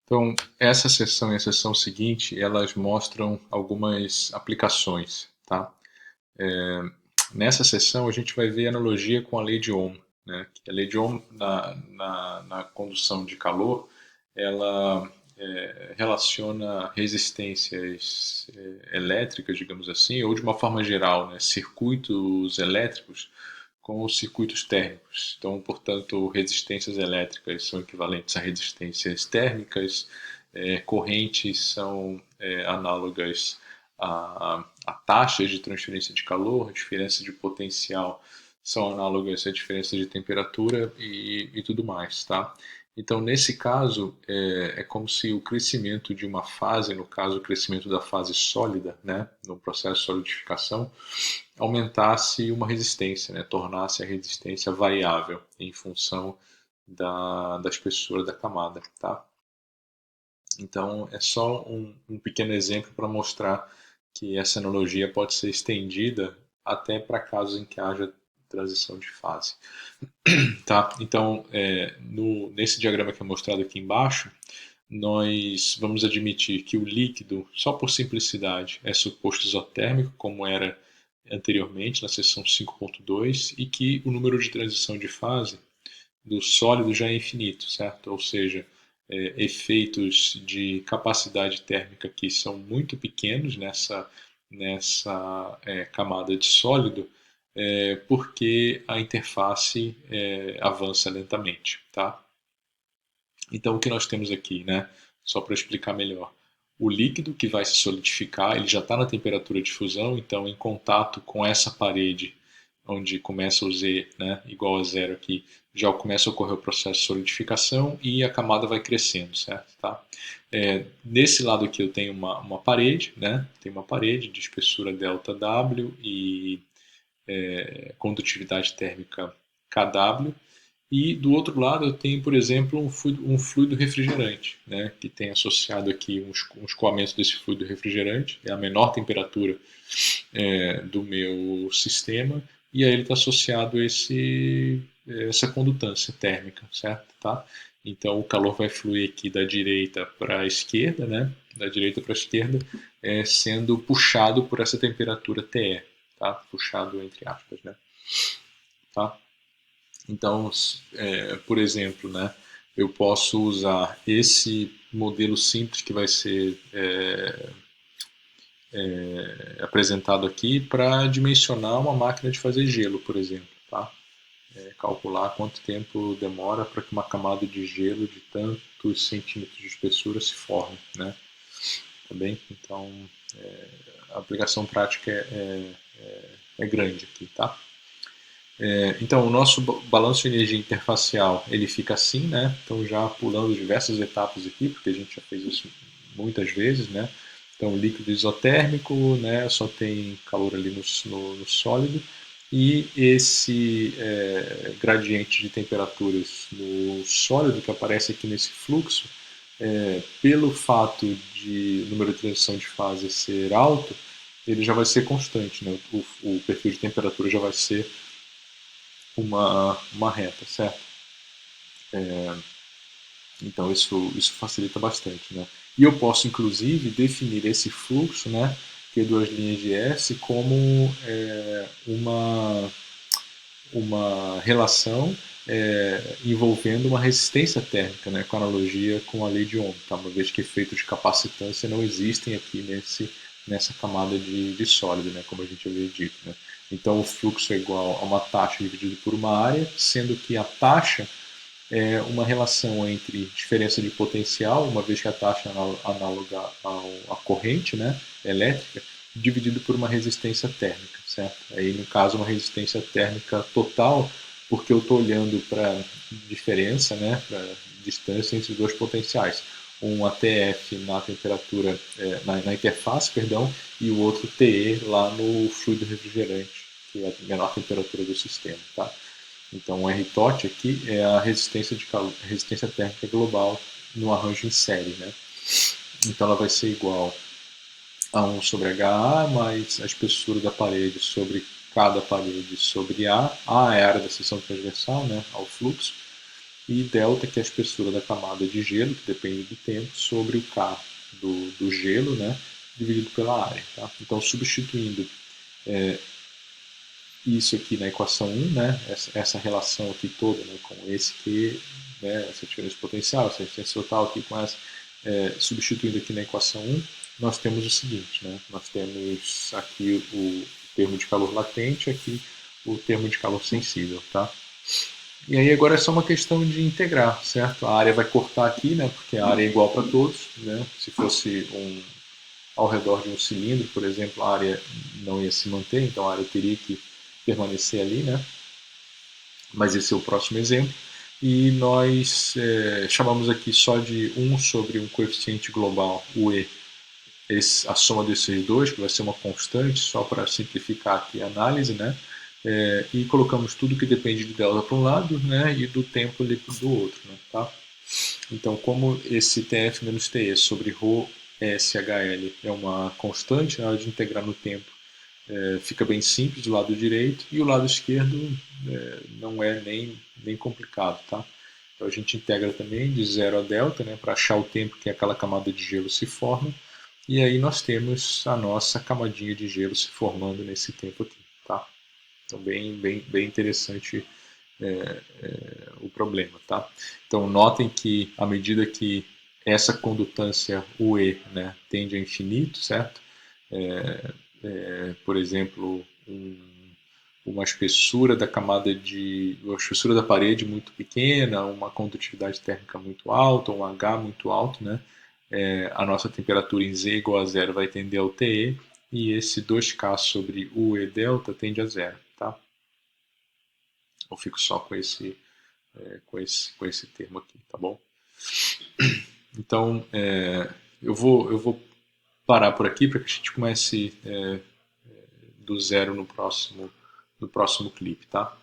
Então, essa sessão e a sessão seguinte, elas mostram algumas aplicações, tá? É, Nessa sessão, a gente vai ver a analogia com a lei de Ohm, né? A lei de Ohm, na condução de calor, ela relaciona resistências elétricas, digamos assim, ou de uma forma geral, né? Circuitos elétricos com os circuitos térmicos. Então, portanto, resistências elétricas são equivalentes a resistências térmicas, correntes são análogas a taxas de transferência de calor, a diferença de potencial são análogas à diferença de temperatura e tudo mais, tá? Então, nesse caso, é como se o crescimento de uma fase, no caso, o crescimento da fase sólida, né, no processo de solidificação, aumentasse uma resistência, né, tornasse a resistência variável em função da espessura da camada, tá? Então, é só um pequeno exemplo para mostrar que essa analogia pode ser estendida até para casos em que haja transição de fase. Tá? Então, nesse diagrama que é mostrado aqui embaixo, nós vamos admitir que o líquido, só por simplicidade, é suposto isotérmico, como era anteriormente na seção 5.2, e que o número de transição de fase do sólido já é infinito, certo? Ou seja, efeitos de capacidade térmica que são muito pequenos nessa camada de sólido, porque a interface avança lentamente, tá? Então, o que nós temos aqui, né? Só para explicar melhor. O líquido que vai se solidificar, ele já está na temperatura de fusão, então em contato com essa parede, onde começa o Z, né, igual a zero aqui, já começa a ocorrer o processo de solidificação e a camada vai crescendo, certo? Tá? Nesse lado aqui eu tenho uma parede, né? Tem uma parede de espessura ΔW e condutividade térmica kW, e do outro lado eu tenho, por exemplo, um fluido refrigerante, né, que tem associado aqui um escoamento desse fluido refrigerante, é a menor temperatura do meu sistema, e aí ele está associado a essa condutância térmica, certo? Tá? Então o calor vai fluir aqui da direita para a esquerda, né, da direita para a esquerda, sendo puxado por essa temperatura TE, tá? Puxado entre aspas, né? Tá? Então, por exemplo, né, eu posso usar esse modelo simples que vai ser apresentado aqui para dimensionar uma máquina de fazer gelo, por exemplo. Tá? Calcular quanto tempo demora para que uma camada de gelo de tantos centímetros de espessura se forme. Né? Tá bem? Então, a aplicação prática é grande aqui. Tá? Então, o nosso balanço de energia interfacial ele fica assim, né? Então, já pulando diversas etapas aqui, porque a gente já fez isso muitas vezes, né? Então, líquido isotérmico, né? Só tem calor ali no sólido. E esse gradiente de temperaturas no sólido que aparece aqui nesse fluxo, pelo fato de o número de transição de fase ser alto, ele já vai ser constante, né? O perfil de temperatura já vai ser uma reta, certo? Então isso facilita bastante, né? E eu posso inclusive definir esse fluxo, né, que é duas linhas de S, como uma relação envolvendo uma resistência térmica, né, com analogia com a lei de Ohm, tá? Uma vez que efeitos de capacitância não existem aqui nessa camada de sólido, né, como a gente havia dito. Né? Então o fluxo é igual a uma taxa dividido por uma área, sendo que a taxa é uma relação entre diferença de potencial, uma vez que a taxa é análoga à corrente, né, elétrica, dividido por uma resistência térmica, certo? Aí, no caso, uma resistência térmica total, porque eu estou olhando para a diferença, né, para a distância entre os dois potenciais. Um ATF na temperatura, na interface, perdão, e o outro TE lá no fluido refrigerante, que é a menor temperatura do sistema, tá? Então, o RTOT aqui é a resistência térmica global no arranjo em série. Né? Então, ela vai ser igual a 1 sobre HA mais a espessura da parede sobre cada parede sobre A. A é a área da seção transversal, né, ao fluxo. e delta, que é a espessura da camada de gelo, que depende do tempo, sobre o K do gelo, né, dividido pela área. Tá? Então, substituindo isso aqui na equação 1, né, essa relação aqui toda, né, com esse Q, né, essa diferença potencial, essa resistência total aqui com essa, substituindo aqui na equação 1, nós temos o seguinte, né, nós temos aqui o termo de calor latente, aqui o termo de calor sensível, tá? E aí agora é só uma questão de integrar, certo? A área vai cortar aqui, né, porque a área é igual para todos, né? Se fosse ao redor de um cilindro, por exemplo, a área não ia se manter, então a área teria que permanecer ali, né? Mas esse é o próximo exemplo. E nós chamamos aqui só de 1 sobre um coeficiente global, o E, a soma desses dois, que vai ser uma constante, só para simplificar aqui a análise, né? E colocamos tudo que depende de delta para um lado, né? E do tempo líquido do outro, né? Tá? Então, como esse TF-TE sobre ρ SHL é uma constante, na hora de integrar no tempo, fica bem simples do lado direito, e o lado esquerdo não é nem complicado, tá? Então a gente integra também de 0 a delta, né, para achar o tempo que aquela camada de gelo se forma, e aí nós temos a nossa camadinha de gelo se formando nesse tempo aqui, tá? Então bem interessante o problema, tá? Então notem que à medida que essa condutância UE, né, tende a infinito, certo? Por exemplo, uma espessura da camada uma espessura da parede muito pequena, uma condutividade térmica muito alta, um H muito alto, né? A nossa temperatura em Z igual a zero vai tender ao TE, e esse 2K sobre UE delta tende a zero, tá? Eu fico só com esse termo aqui, tá bom? Então, eu vou parar por aqui para que a gente comece do zero no próximo clipe, tá?